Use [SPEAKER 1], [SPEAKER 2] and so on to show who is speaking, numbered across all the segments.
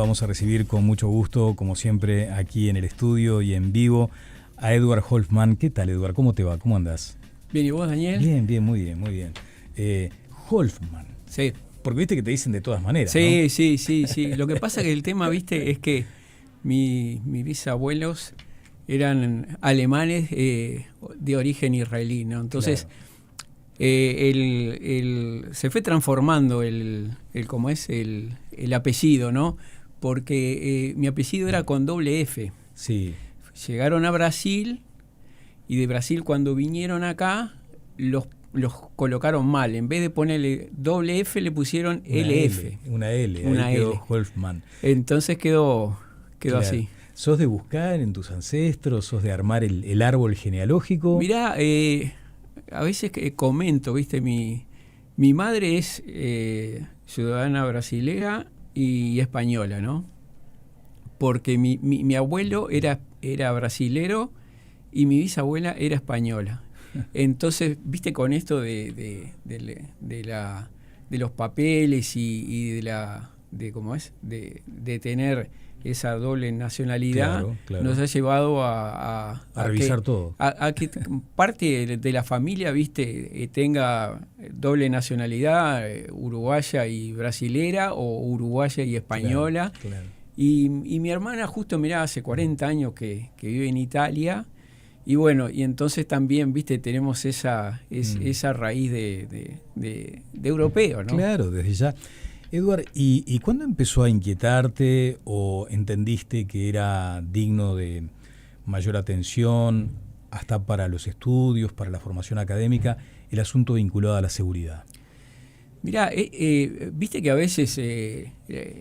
[SPEAKER 1] Vamos a recibir con mucho gusto, como siempre, aquí en el estudio y en vivo, a Edward Hoffman. ¿Qué tal, Edward? ¿Cómo te va? ¿Cómo andás?
[SPEAKER 2] Bien, ¿y vos, Daniel?
[SPEAKER 1] Bien, bien, muy bien, muy bien. Hoffman.
[SPEAKER 2] Sí.
[SPEAKER 1] Porque viste que te dicen de todas maneras,
[SPEAKER 2] Sí,
[SPEAKER 1] ¿no?
[SPEAKER 2] sí. Lo que pasa que el tema, viste, es que mis bisabuelos eran alemanes de origen israelí, ¿no? Entonces, claro. Se fue transformando el apellido, ¿no? Porque mi apellido era con doble F.
[SPEAKER 1] Sí.
[SPEAKER 2] Llegaron a Brasil y de Brasil cuando vinieron acá los colocaron mal. En vez de ponerle doble F le pusieron LF.
[SPEAKER 1] Una L.
[SPEAKER 2] Una
[SPEAKER 1] L.
[SPEAKER 2] L.
[SPEAKER 1] Hoffman.
[SPEAKER 2] Entonces quedó claro. Así.
[SPEAKER 1] ¿Sos de buscar en tus ancestros? ¿Sos de armar el árbol genealógico?
[SPEAKER 2] Mirá, a veces comento, ¿viste? Mi madre es ciudadana brasilera y española, ¿no? Porque mi abuelo era brasilero y mi bisabuela era española. Entonces, viste, con esto de los papeles y de tener esa doble nacionalidad, claro. Nos ha llevado a
[SPEAKER 1] revisar todo.
[SPEAKER 2] A que parte de la familia, viste, tenga doble nacionalidad, uruguaya y brasilera o uruguaya y española.
[SPEAKER 1] Claro.
[SPEAKER 2] Y mi hermana justo, mirá, hace 40 años que vive en Italia. Y bueno, y entonces también, viste, tenemos esa raíz de europeo, ¿no?
[SPEAKER 1] Claro, desde ya. Edward, ¿y cuándo empezó a inquietarte o entendiste que era digno de mayor atención, hasta para los estudios, para la formación académica, el asunto vinculado a la seguridad?
[SPEAKER 2] Mirá, viste que a veces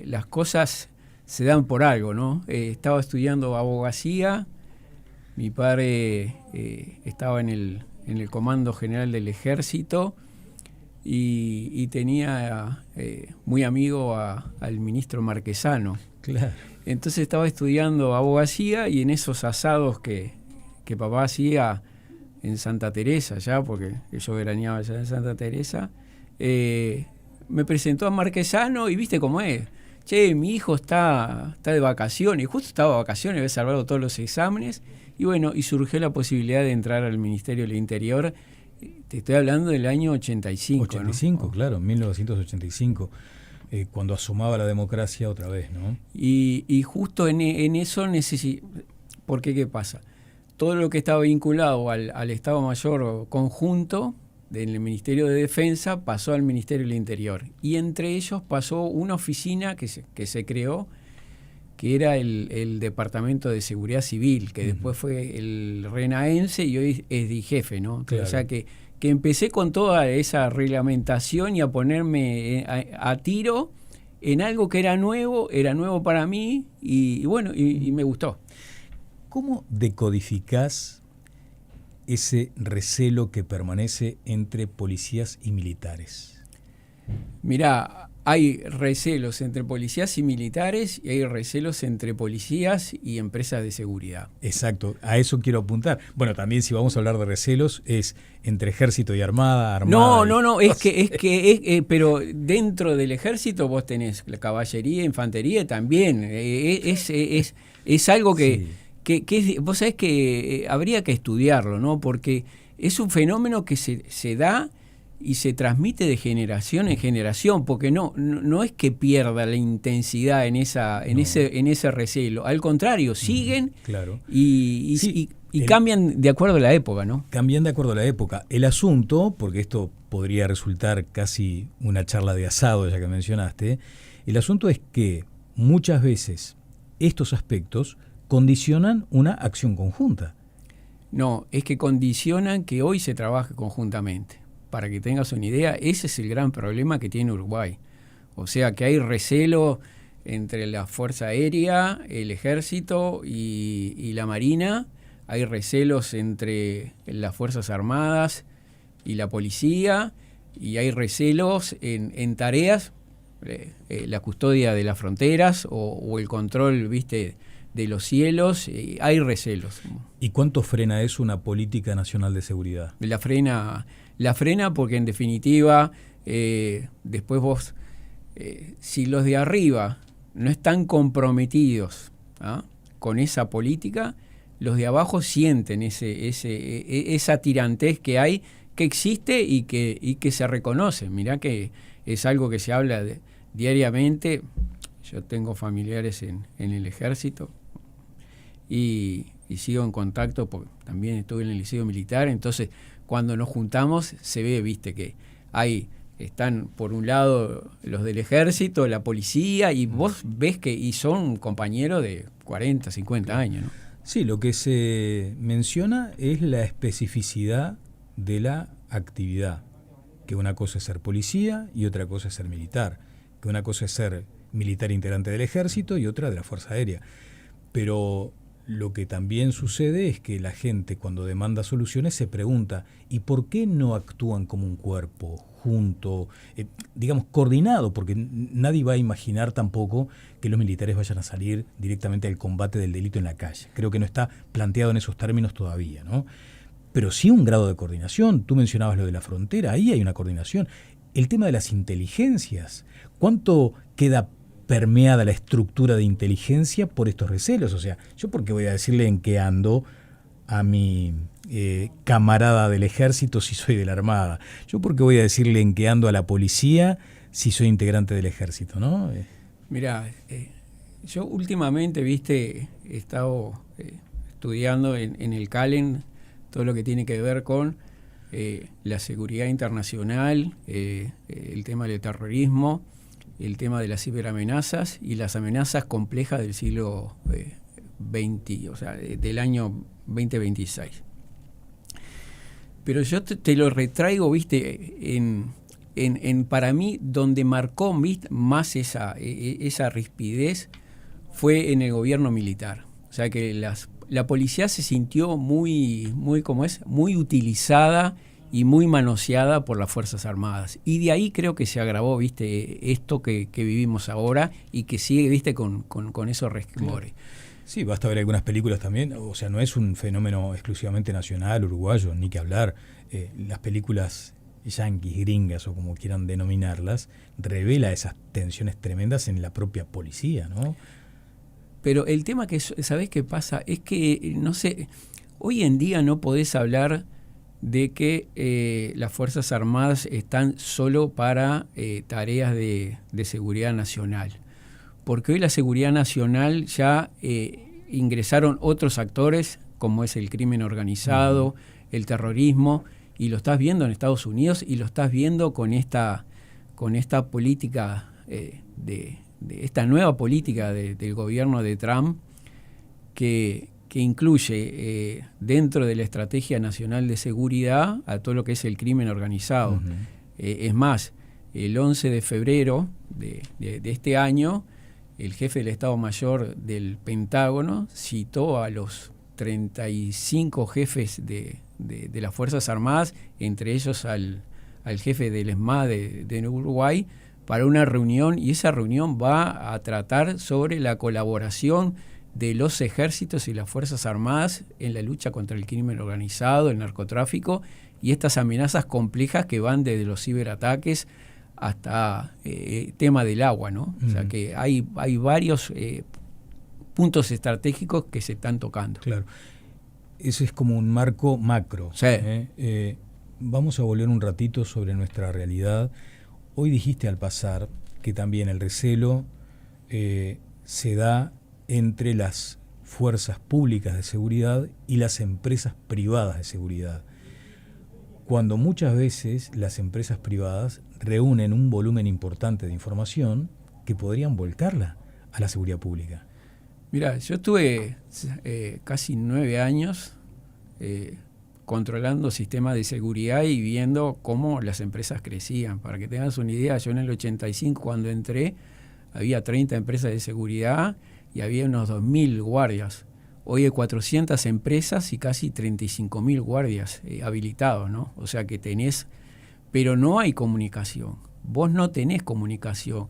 [SPEAKER 2] las cosas se dan por algo, ¿no? Estaba estudiando abogacía. Mi padre estaba en el Comando General del Ejército y tenía muy amigo al ministro Marquesano.
[SPEAKER 1] Claro.
[SPEAKER 2] Entonces estaba estudiando abogacía y en esos asados que papá hacía en Santa Teresa, ya, porque yo veraneaba allá en Santa Teresa, me presentó a Marquesano y viste cómo es. Che, mi hijo está de vacaciones, justo estaba de vacaciones, había salvado todos los exámenes. Y bueno, y surgió la posibilidad de entrar al Ministerio del Interior. Te estoy hablando del año 85.
[SPEAKER 1] 85,
[SPEAKER 2] ¿no?
[SPEAKER 1] Claro, 1985, cuando asomaba la democracia otra vez, ¿no?
[SPEAKER 2] Y justo en eso porque ¿qué pasa? Todo lo que estaba vinculado al Estado Mayor Conjunto del Ministerio de Defensa pasó al Ministerio del Interior. Y entre ellos pasó una oficina que se creó, que era el Departamento de Seguridad Civil, que después fue el RENAENSE y hoy es DIGEFE, ¿no? Claro. O sea que empecé con toda esa reglamentación y a ponerme a tiro en algo que era nuevo para mí y bueno, y me gustó.
[SPEAKER 1] ¿Cómo decodificás ese recelo que permanece entre policías y militares?
[SPEAKER 2] Mirá, hay recelos entre policías y militares y hay recelos entre policías y empresas de seguridad.
[SPEAKER 1] Exacto, a eso quiero apuntar. Bueno, también si vamos a hablar de recelos es entre ejército y armada.
[SPEAKER 2] No, es que pero dentro del ejército vos tenés la caballería, infantería también. Es algo que vos sabés que habría que estudiarlo, ¿no? Porque es un fenómeno que se da y se transmite de generación en generación, porque no es que pierda la intensidad en ese recelo, al contrario, siguen
[SPEAKER 1] claro.
[SPEAKER 2] y cambian de acuerdo a la época, ¿no?
[SPEAKER 1] Cambian de acuerdo a la época. El asunto, porque esto podría resultar casi una charla de asado, ya que mencionaste, el asunto es que muchas veces estos aspectos condicionan una acción conjunta.
[SPEAKER 2] No, es que condicionan que hoy se trabaje conjuntamente. Para que tengas una idea, ese es el gran problema que tiene Uruguay. O sea que hay recelo entre la Fuerza Aérea, el Ejército y la Marina. Hay recelos entre las Fuerzas Armadas y la Policía. Y hay recelos en tareas, la custodia de las fronteras o el control, viste, de los cielos. Hay recelos.
[SPEAKER 1] ¿Y cuánto frena eso una política nacional de seguridad?
[SPEAKER 2] La frena porque en definitiva después vos, si los de arriba no están comprometidos con esa política, los de abajo sienten esa tirantez que hay, que existe y que se reconoce. Mirá que es algo que se habla diariamente. Yo tengo familiares en el ejército y sigo en contacto porque también estuve en el liceo militar. Entonces, cuando nos juntamos, se ve, viste, que están por un lado los del ejército, la policía, y vos ves y son compañeros de 40, 50 años, ¿no?
[SPEAKER 1] Sí, lo que se menciona es la especificidad de la actividad, que una cosa es ser policía y otra cosa es ser militar, que una cosa es ser militar integrante del ejército y otra de la Fuerza Aérea. Pero lo que también sucede es que la gente, cuando demanda soluciones, se pregunta ¿y por qué no actúan como un cuerpo, junto, digamos, coordinado? Porque nadie va a imaginar tampoco que los militares vayan a salir directamente al combate del delito en la calle. Creo que no está planteado en esos términos todavía, ¿no? Pero sí un grado de coordinación. Tú mencionabas lo de la frontera, ahí hay una coordinación. El tema de las inteligencias, ¿cuánto queda permeada la estructura de inteligencia por estos recelos? O sea, ¿yo por qué voy a decirle en qué ando a mi camarada del ejército si soy de la Armada? ¿Yo por qué voy a decirle en qué ando a la policía si soy integrante del ejército, no?
[SPEAKER 2] Mirá, yo últimamente, viste, he estado estudiando en el CALEN todo lo que tiene que ver con la seguridad internacional, el tema del terrorismo, el tema de las ciberamenazas y las amenazas complejas del siglo XX, o sea, del año 2026. Pero yo te lo retraigo, viste, en para mí, donde marcó más esa rispidez fue en el gobierno militar. O sea, que la policía se sintió muy utilizada y muy manoseada por las Fuerzas Armadas. Y de ahí creo que se agravó, viste, esto que vivimos ahora y que sigue, viste, con esos resquemores.
[SPEAKER 1] Sí, basta ver algunas películas también. O sea, no es un fenómeno exclusivamente nacional, uruguayo, ni que hablar. Las películas yanquis, gringas o como quieran denominarlas, revela esas tensiones tremendas en la propia policía, ¿no?
[SPEAKER 2] Pero el tema que, ¿sabés qué pasa? Es que, no sé, hoy en día no podés hablar de que las Fuerzas Armadas están solo para tareas de seguridad nacional. Porque hoy la seguridad nacional ya ingresaron otros actores, como es el crimen organizado, el terrorismo, y lo estás viendo en Estados Unidos y lo estás viendo con esta política de esta nueva política del gobierno de Trump que incluye dentro de la Estrategia Nacional de Seguridad a todo lo que es el crimen organizado. Uh-huh. Es más, el 11 de febrero de este año, el jefe del Estado Mayor del Pentágono citó a los 35 jefes de las Fuerzas Armadas, entre ellos al jefe del ESMAD de Uruguay, para una reunión, y esa reunión va a tratar sobre la colaboración de los ejércitos y las Fuerzas Armadas en la lucha contra el crimen organizado, el narcotráfico y estas amenazas complejas que van desde los ciberataques hasta tema del agua, ¿no? Uh-huh. O sea que hay varios puntos estratégicos que se están tocando.
[SPEAKER 1] Claro. Ese es como un marco macro.
[SPEAKER 2] Sí.
[SPEAKER 1] Vamos a volver un ratito sobre nuestra realidad. Hoy dijiste al pasar que también el recelo se da entre las fuerzas públicas de seguridad y las empresas privadas de seguridad, cuando muchas veces las empresas privadas reúnen un volumen importante de información que podrían volcarla a la seguridad pública.
[SPEAKER 2] Mira, yo estuve casi 9 años controlando sistemas de seguridad y viendo cómo las empresas crecían. Para que tengas una idea, yo en el 85 cuando entré había 30 empresas de seguridad y había unos 2.000 guardias. Hoy hay 400 empresas y casi 35.000 guardias habilitados, ¿no? O sea que tenés, pero no hay comunicación. Vos no tenés comunicación.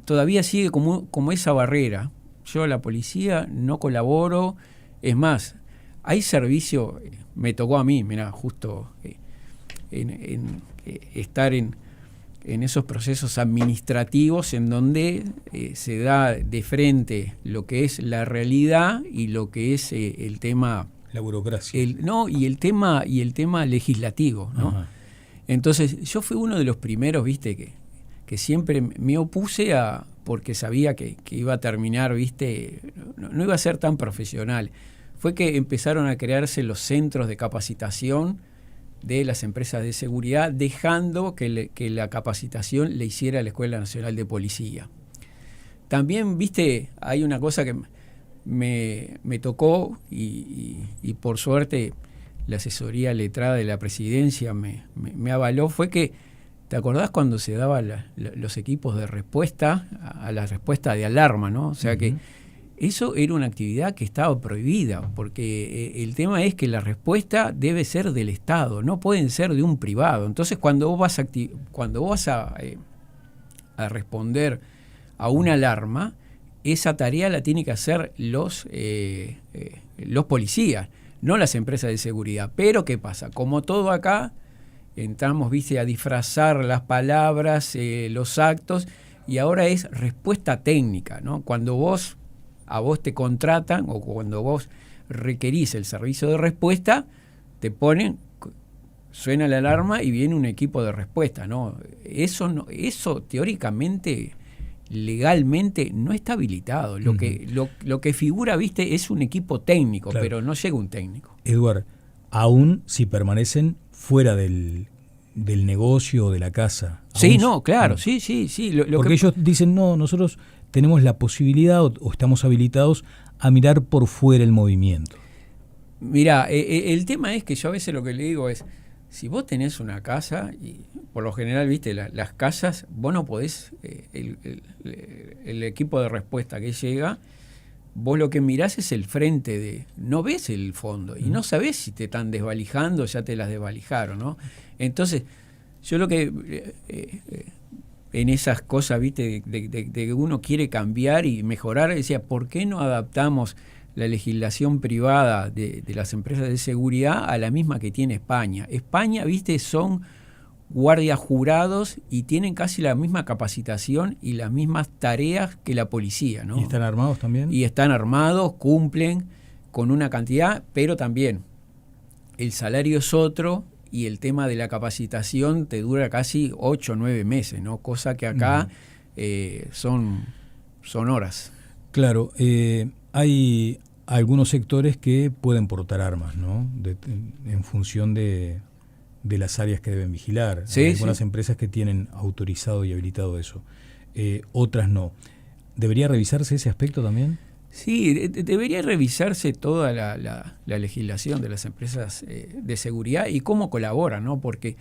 [SPEAKER 2] Todavía sigue como esa barrera. Yo a la policía no colaboro. Es más, hay servicio, me tocó a mí, mirá, justo estar en en esos procesos administrativos en donde se da de frente lo que es la realidad y lo que es el tema,
[SPEAKER 1] la burocracia.
[SPEAKER 2] Y el tema legislativo, ¿no?
[SPEAKER 1] Ajá.
[SPEAKER 2] Entonces, yo fui uno de los primeros, viste, que siempre me opuse porque sabía que iba a terminar, viste, no iba a ser tan profesional. Fue que empezaron a crearse los centros de capacitación de las empresas de seguridad, dejando que la capacitación le hiciera la Escuela Nacional de Policía. También, viste, hay una cosa que me tocó y por suerte la asesoría letrada de la presidencia me avaló, fue que, ¿te acordás cuando se daban los equipos de respuesta a la respuesta de alarma, ¿no? O sea que eso era una actividad que estaba prohibida, porque el tema es que la respuesta debe ser del Estado, no pueden ser de un privado. Entonces, cuando vos vas a responder a una alarma, esa tarea la tienen que hacer los policías, no las empresas de seguridad. Pero, ¿qué pasa? Como todo acá, entramos, viste, a disfrazar las palabras, los actos, y ahora es respuesta técnica, ¿no? Cuando a vos te contratan o cuando vos requerís el servicio de respuesta, te ponen, suena la alarma y viene un equipo de respuesta, ¿no? Eso teóricamente, legalmente, no está habilitado. Lo que figura, viste, es un equipo técnico, claro, pero no llega un técnico.
[SPEAKER 1] Eduard, aún si permanecen fuera del negocio o de la casa.
[SPEAKER 2] Sí, no, claro, sí.
[SPEAKER 1] Porque ellos dicen, no, nosotros tenemos la posibilidad o estamos habilitados a mirar por fuera el movimiento.
[SPEAKER 2] Mirá, el tema es que yo a veces lo que le digo es, si vos tenés una casa, y por lo general, viste, las casas, vos no podés, el equipo de respuesta que llega, vos lo que mirás es el frente no ves el fondo y no sabés si te están desvalijando, ya te las desvalijaron, ¿no? Entonces, yo lo que en esas cosas, viste, de que uno quiere cambiar y mejorar, decía, ¿por qué no adaptamos la legislación privada de las empresas de seguridad a la misma que tiene España? España, viste, son guardias jurados y tienen casi la misma capacitación y las mismas tareas que la policía, ¿no?
[SPEAKER 1] ¿Y están armados también?
[SPEAKER 2] Y están armados, cumplen con una cantidad, pero también el salario es otro y el tema de la capacitación te dura casi 8 o 9 meses, ¿no? Cosa que acá son horas.
[SPEAKER 1] Claro, hay algunos sectores que pueden portar armas, ¿no? En función de las áreas que deben vigilar.
[SPEAKER 2] Sí,
[SPEAKER 1] hay algunas empresas que tienen autorizado y habilitado eso. Otras no. ¿Debería revisarse ese aspecto también?
[SPEAKER 2] Sí, debería revisarse toda la legislación de las empresas de seguridad y cómo colaboran, ¿no? Porque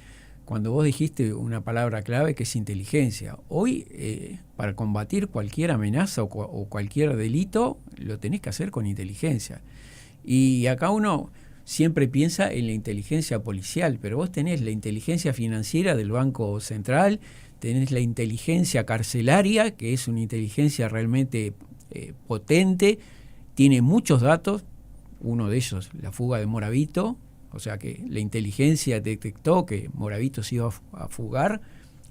[SPEAKER 2] cuando vos dijiste una palabra clave que es inteligencia, hoy para combatir cualquier amenaza o cualquier delito lo tenés que hacer con inteligencia. Y acá uno siempre piensa en la inteligencia policial, pero vos tenés la inteligencia financiera del Banco Central, tenés la inteligencia carcelaria, que es una inteligencia realmente potente, tiene muchos datos, uno de ellos la fuga de Moravito, o sea que la inteligencia detectó que Moravito se iba a fugar,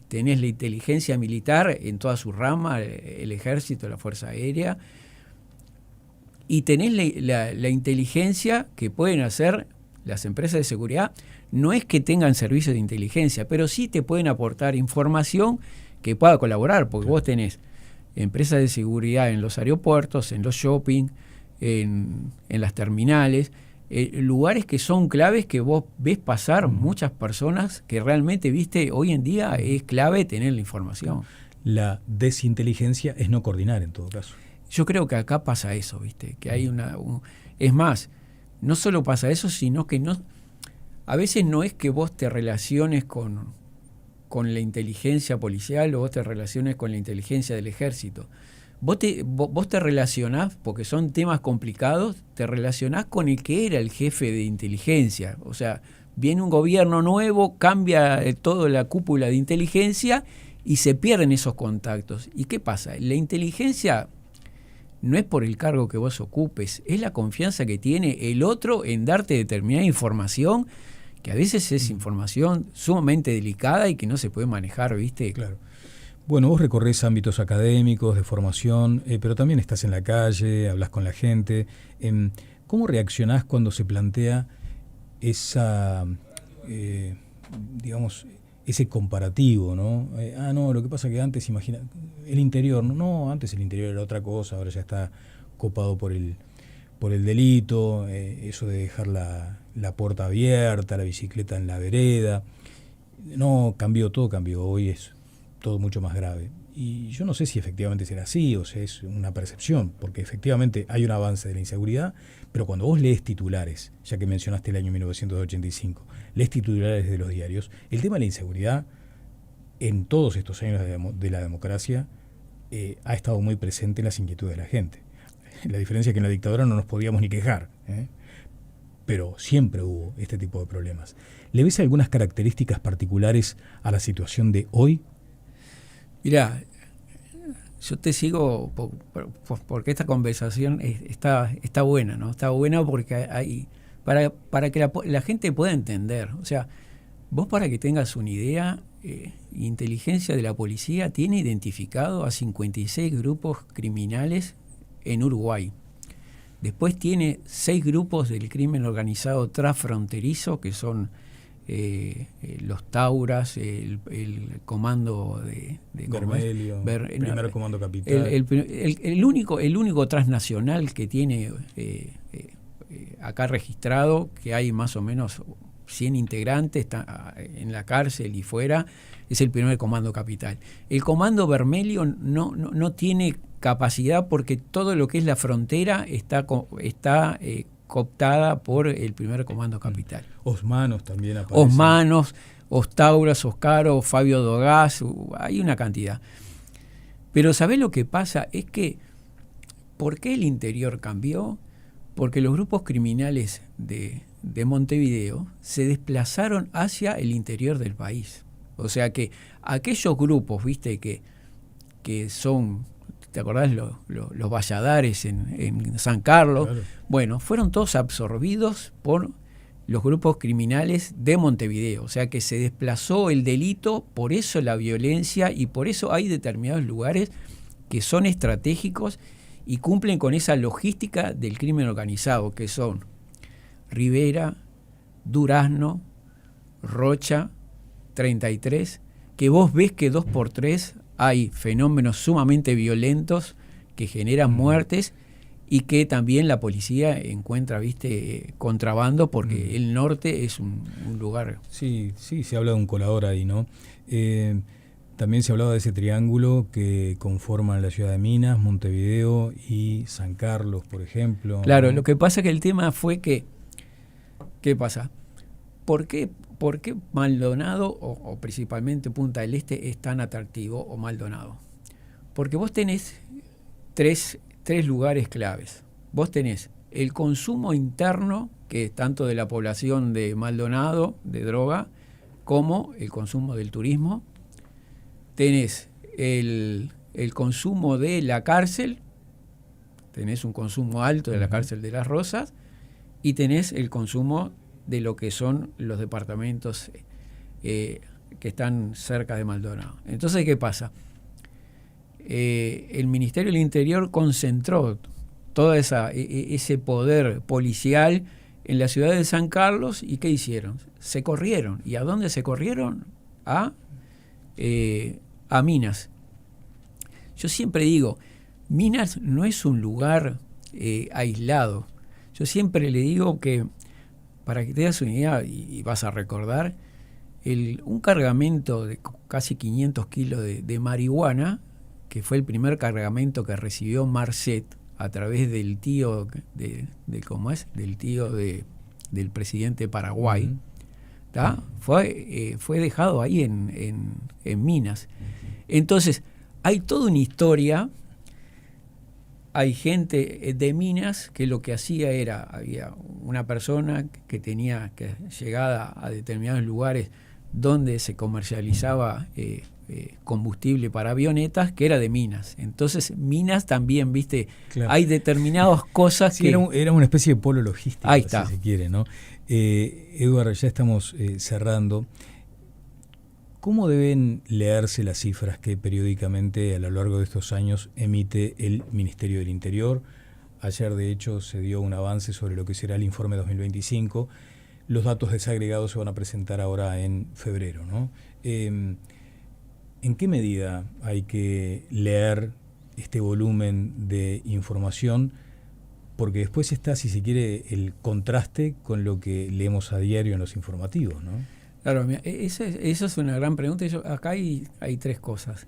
[SPEAKER 2] tenés la inteligencia militar en toda su rama, el ejército, la fuerza aérea, y tenés la inteligencia que pueden hacer las empresas de seguridad. No es que tengan servicios de inteligencia, pero sí te pueden aportar información que pueda colaborar, porque vos tenés empresas de seguridad en los aeropuertos, en los shopping, en las terminales, lugares que son claves que vos ves pasar muchas personas que realmente, viste, hoy en día es clave tener la información.
[SPEAKER 1] La desinteligencia es no coordinar en todo caso.
[SPEAKER 2] Yo creo que acá pasa eso, viste, que hay es más, no solo pasa eso, sino que a veces no es que vos te relaciones con la inteligencia policial o vos te relaciones con la inteligencia del ejército. Vos te relacionás, porque son temas complicados, te relacionás con el que era el jefe de inteligencia. O sea, viene un gobierno nuevo, cambia toda la cúpula de inteligencia y se pierden esos contactos. ¿Y qué pasa? La inteligencia no es por el cargo que vos ocupes, es la confianza que tiene el otro en darte determinada información que a veces es información sumamente delicada y que no se puede manejar, ¿viste?
[SPEAKER 1] Claro. Bueno, vos recorres ámbitos académicos, de formación, pero también estás en la calle, hablas con la gente. ¿Cómo reaccionás cuando se plantea esa, digamos, ese comparativo, ¿no? No, lo que pasa que antes, imagina, el interior, no, antes el interior era otra cosa, ahora ya está copado por el delito, eso de dejar la puerta abierta, la bicicleta en la vereda. No, todo cambió, hoy es todo mucho más grave. Y yo no sé si efectivamente será así o si es una percepción, porque efectivamente hay un avance de la inseguridad, pero cuando vos lees titulares, ya que mencionaste el año 1985, lees titulares de los diarios, el tema de la inseguridad en todos estos años de la democracia ha estado muy presente en las inquietudes de la gente. La diferencia es que en la dictadura no nos podíamos ni quejar, pero siempre hubo este tipo de problemas. ¿Le ves algunas características particulares a la situación de hoy?
[SPEAKER 2] Mirá, yo te sigo porque esta conversación está buena, ¿no? Está buena porque hay para que la gente pueda entender. O sea, vos, para que tengas una idea, inteligencia de la policía tiene identificado a 56 grupos criminales en Uruguay. Después tiene 6 grupos del crimen organizado transfronterizo, que son los Tauras, el comando de
[SPEAKER 1] Vermelio, primer comando capital.
[SPEAKER 2] El único transnacional que tiene acá registrado, que hay más o menos 100 integrantes, está en la cárcel y fuera, es el primer comando capital. El comando Vermelio no tiene capacidad porque todo lo que es la frontera está cooptada por el primer comando capital.
[SPEAKER 1] Osmanos también aparecen.
[SPEAKER 2] Osmanos, Ostauras, Oscaro, Fabio Dogás, hay una cantidad. Pero ¿sabés lo que pasa? Es que, ¿por qué el interior cambió? Porque los grupos criminales de Montevideo se desplazaron hacia el interior del país. O sea que aquellos grupos, viste, que son, ¿te acordás? Los Valladares en San Carlos. Claro. Bueno, fueron todos absorbidos por los grupos criminales de Montevideo. O sea que se desplazó el delito, por eso la violencia, y por eso hay determinados lugares que son estratégicos y cumplen con esa logística del crimen organizado, que son Rivera, Durazno, Rocha, 33, que vos ves que 2x3 hay fenómenos sumamente violentos que generan muertes y que también la policía encuentra, viste, contrabando, porque el norte es un lugar...
[SPEAKER 1] Sí, se habla de un colador ahí, ¿no? También se hablaba de ese triángulo que conforman la ciudad de Minas, Montevideo y San Carlos, por ejemplo.
[SPEAKER 2] Claro,
[SPEAKER 1] ¿no?
[SPEAKER 2] Lo que pasa es que el tema fue que... ¿Qué pasa? ¿Por qué Maldonado o principalmente Punta del Este es tan atractivo, o Maldonado? Porque vos tenés tres lugares claves. Vos tenés el consumo interno, que es tanto de la población de Maldonado, de droga, como el consumo del turismo. Tenés el consumo de la cárcel, tenés un consumo alto de la cárcel de Las Rosas, y tenés el consumo de lo que son los departamentos que están cerca de Maldonado. Entonces, ¿qué pasa? El Ministerio del Interior concentró todo ese poder policial en la ciudad de San Carlos. ¿Y qué hicieron? Se corrieron. ¿Y a dónde se corrieron? A Minas. Yo siempre digo, Minas no es un lugar aislado. Yo siempre le digo que, para que te das una idea, y vas a recordar, un cargamento de casi 500 kilos de marihuana, que fue el primer cargamento que recibió Marcet a través del tío del presidente de Paraguay, fue dejado ahí en Minas. Entonces, hay toda una historia. Hay gente de Minas que lo que hacía había una persona que tenía que llegada a determinados lugares donde se comercializaba combustible para avionetas, que era de minas. Entonces, minas también, viste, claro, hay determinadas cosas
[SPEAKER 1] sí,
[SPEAKER 2] que...
[SPEAKER 1] Era una especie de polo logístico,
[SPEAKER 2] ahí está,
[SPEAKER 1] si se quiere, ¿no? Eduardo, ya estamos cerrando. ¿Cómo deben leerse las cifras que periódicamente a lo largo de estos años emite el Ministerio del Interior? Ayer, de hecho, se dio un avance sobre lo que será el informe 2025. Los datos desagregados se van a presentar ahora en febrero, ¿no? ¿En qué medida hay que leer este volumen de información? Porque después está, si se quiere, el contraste con lo que leemos a diario en los informativos, ¿no?
[SPEAKER 2] Claro, esa es una gran pregunta. Acá hay tres cosas.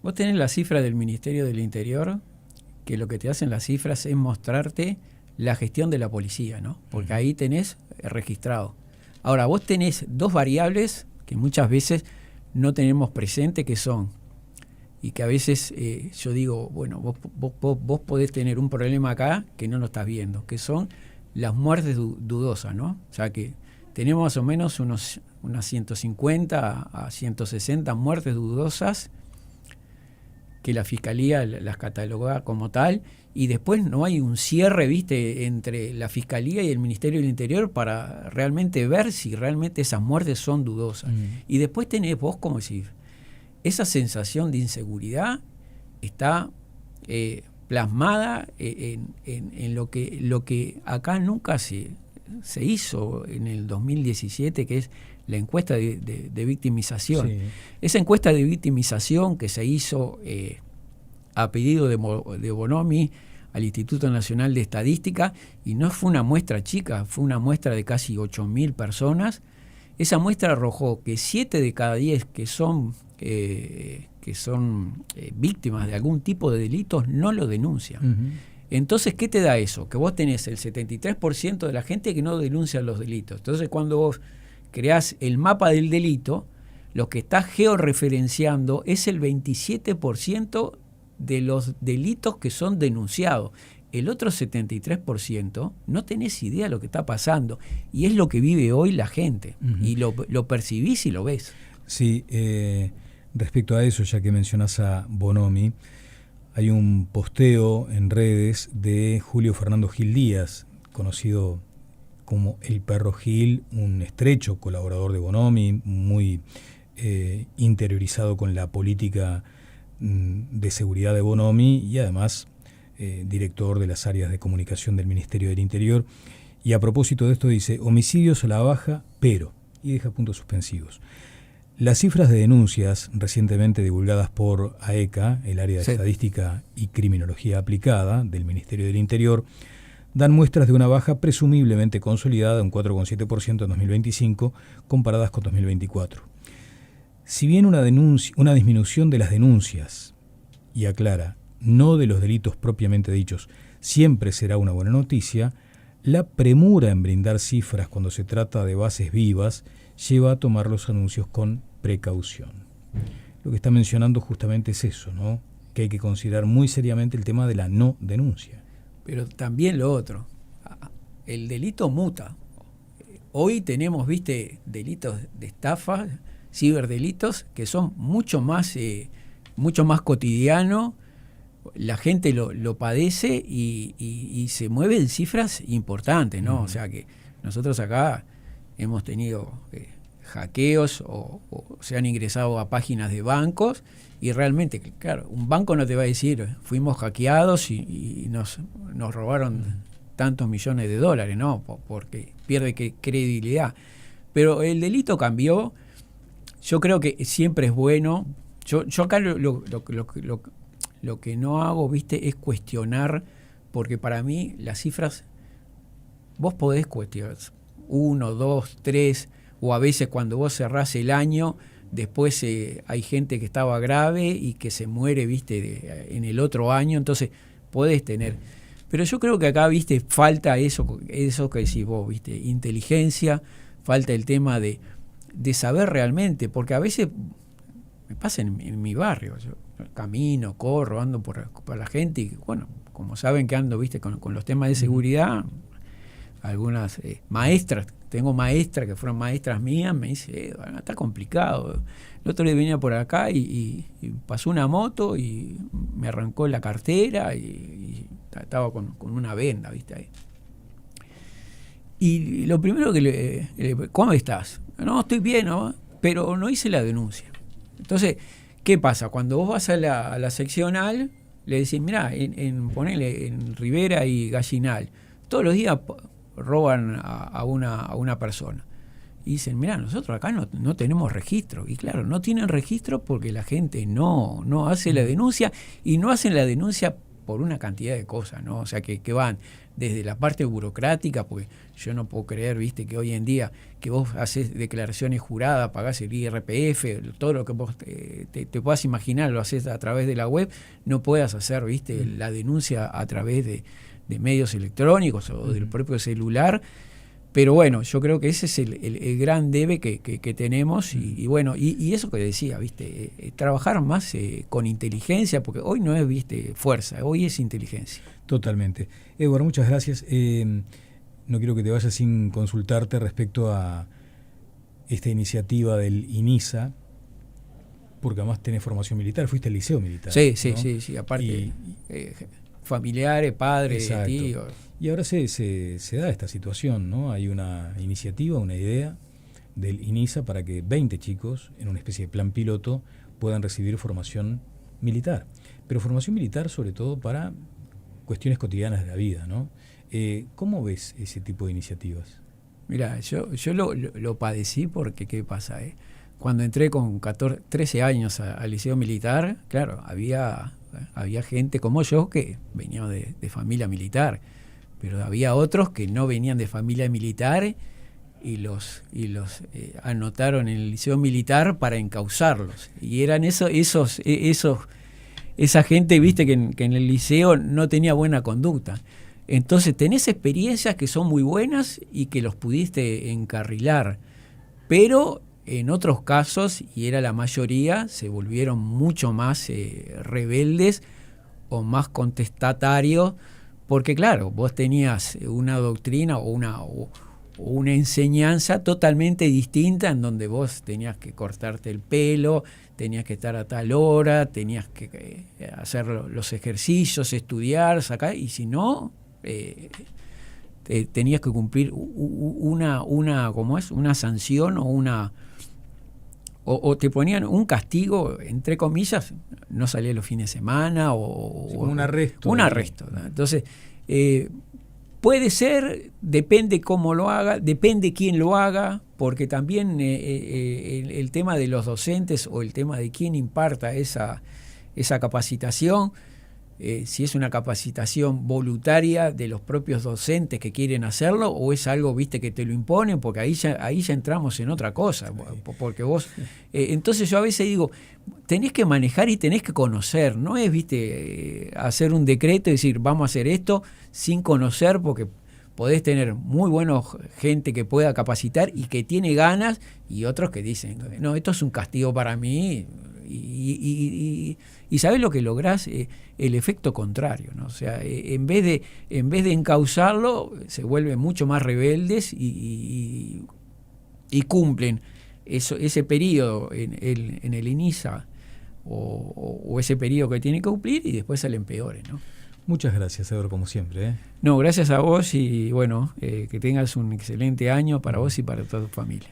[SPEAKER 2] Vos tenés la cifra del Ministerio del Interior, que lo que te hacen las cifras es mostrarte la gestión de la policía, ¿no? Porque ahí tenés registrado. Ahora, vos tenés dos variables que muchas veces no tenemos presente, que son, y que a veces yo digo, bueno, vos podés tener un problema acá que no lo estás viendo, que son las muertes dudosas, ¿no? O sea que tenemos más o menos unas 150 a 160 muertes dudosas que la Fiscalía las cataloga como tal, y después no hay un cierre, viste, entre la Fiscalía y el Ministerio del Interior para realmente ver si realmente esas muertes son dudosas. Y después tenés vos, como decir, esa sensación de inseguridad está plasmada en lo que acá nunca se hizo en el 2017, que es la encuesta de victimización. Sí. Esa encuesta de victimización que se hizo a pedido de Bonomi al Instituto Nacional de Estadística, y no fue una muestra chica, fue una muestra de casi 8.000 personas. Esa muestra arrojó que 7 de cada 10 que son víctimas de algún tipo de delitos no lo denuncian. Uh-huh. Entonces, ¿qué te da eso? Que vos tenés el 73% de la gente que no denuncia los delitos. Entonces, cuando vos creás el mapa del delito, lo que estás georreferenciando es el 27% de los delitos que son denunciados. El otro 73% no tenés idea de lo que está pasando, y es lo que vive hoy la gente. Uh-huh. Y lo percibís y lo ves.
[SPEAKER 1] Sí, respecto a eso, ya que mencionás a Bonomi, hay un posteo en redes de Julio Fernando Gil Díaz, conocido como el Perro Gil, un estrecho colaborador de Bonomi, muy interiorizado con la política de seguridad de Bonomi, y además director de las áreas de comunicación del Ministerio del Interior. Y a propósito de esto dice: homicidios a la baja, pero, y deja puntos suspensivos. Las cifras de denuncias recientemente divulgadas por AECA, el área de Estadística y Criminología Aplicada del Ministerio del Interior, dan muestras de una baja presumiblemente consolidada de un 4,7% en 2025 comparadas con 2024. Si bien una disminución de las denuncias, y aclara, no de los delitos propiamente dichos, siempre será una buena noticia, la premura en brindar cifras cuando se trata de bases vivas lleva a tomar los anuncios con precaución. Lo que está mencionando justamente es eso, ¿no? Que hay que considerar muy seriamente el tema de la no denuncia.
[SPEAKER 2] Pero también lo otro, el delito muta. Hoy tenemos, viste, delitos de estafa, ciberdelitos, que son mucho más cotidianos. La gente lo padece y se mueven cifras importantes, ¿no? Uh-huh. O sea que nosotros acá hemos tenido hackeos o se han ingresado a páginas de bancos, y realmente, claro, un banco no te va a decir fuimos hackeados y nos robaron tantos millones de dólares, ¿no? Porque pierde credibilidad. Pero el delito cambió. Yo creo que siempre es bueno. Yo acá lo que no hago, viste, es cuestionar, porque para mí las cifras vos podés cuestionar 1, 2, 3, o a veces cuando vos cerrás el año, después hay gente que estaba grave y que se muere, viste, en el otro año, entonces podés tener. Pero yo creo que acá, viste, falta eso que decís vos, viste, inteligencia, falta el tema de saber realmente, porque a veces me pasa en mi barrio, yo camino, corro, ando por la gente, y bueno, como saben que ando, viste, con los temas de seguridad, algunas maestras, tengo maestras que fueron maestras mías, me dice, está complicado. El otro día venía por acá y pasó una moto y me arrancó la cartera y estaba con una venda, ¿viste? Ahí. Y lo primero que ¿cómo estás? No, estoy bien, ¿no? Pero no hice la denuncia. Entonces, ¿qué pasa? Cuando vos vas a la seccional, le decís, mirá, ponele en Rivera y Gallinal, todos los días roban a una persona. Y dicen, mirá, nosotros acá no tenemos registro. Y claro, no tienen registro porque la gente no hace la denuncia, y no hacen la denuncia por una cantidad de cosas, ¿no? O sea, que van desde la parte burocrática, porque yo no puedo creer, viste, que hoy en día que vos haces declaraciones juradas, pagás el IRPF, todo lo que vos te puedas imaginar, lo haces a través de la web, no puedas hacer, viste, la denuncia a través de medios electrónicos o del propio celular. Pero bueno, yo creo que ese es el gran debe que tenemos, y bueno, y eso que decía, viste, trabajar más con inteligencia, porque hoy no es, viste, fuerza, hoy es inteligencia.
[SPEAKER 1] Totalmente. Edward, muchas gracias. No quiero que te vayas sin consultarte respecto a esta iniciativa del INISA, porque además tenés formación militar, fuiste al liceo militar.
[SPEAKER 2] Sí,
[SPEAKER 1] ¿no?
[SPEAKER 2] sí, aparte familiares, padres, tíos.
[SPEAKER 1] Y ahora se da esta situación, ¿no? Hay una iniciativa, una idea del INISA para que 20 chicos, en una especie de plan piloto, puedan recibir formación militar. Pero formación militar sobre todo para cuestiones cotidianas de la vida, ¿no? ¿Cómo ves ese tipo de iniciativas?
[SPEAKER 2] Mirá, yo lo padecí porque, ¿qué pasa? Cuando entré con 13 años al liceo militar, claro, había gente como yo que venía de familia militar, pero había otros que no venían de familia militar y los anotaron en el liceo militar para encauzarlos. Y eran esa gente, viste, que en el liceo no tenía buena conducta. Entonces tenés experiencias que son muy buenas y que los pudiste encarrilar, pero en otros casos, y era la mayoría, se volvieron mucho más rebeldes o más contestatarios, porque claro, vos tenías una doctrina o una enseñanza totalmente distinta, en donde vos tenías que cortarte el pelo, tenías que estar a tal hora, tenías que hacer los ejercicios, estudiar, sacar, y si no, tenías que cumplir una sanción o te ponían un castigo, entre comillas, no salía los fines de semana o
[SPEAKER 1] un arresto.
[SPEAKER 2] Un arresto, ¿no? Entonces, puede ser, depende cómo lo haga, depende quién lo haga, porque también el tema de los docentes o el tema de quién imparta esa capacitación, si es una capacitación voluntaria de los propios docentes que quieren hacerlo, o es algo, viste, que te lo imponen, porque ahí ya entramos en otra cosa, porque vos entonces yo a veces digo, tenés que manejar y tenés que conocer, no es, viste, hacer un decreto y decir vamos a hacer esto sin conocer, porque podés tener muy buena gente que pueda capacitar y que tiene ganas, y otros que dicen, no, esto es un castigo para mí, y ¿sabés lo que lográs? El efecto contrario, ¿no? O sea, en vez de encauzarlo, se vuelven mucho más rebeldes y cumplen ese periodo en el INISA o ese periodo que tienen que cumplir, y después salen peores, ¿no?
[SPEAKER 1] Muchas gracias, Edward, como siempre.
[SPEAKER 2] No, gracias a vos, y bueno, que tengas un excelente año para vos y para toda tu familia.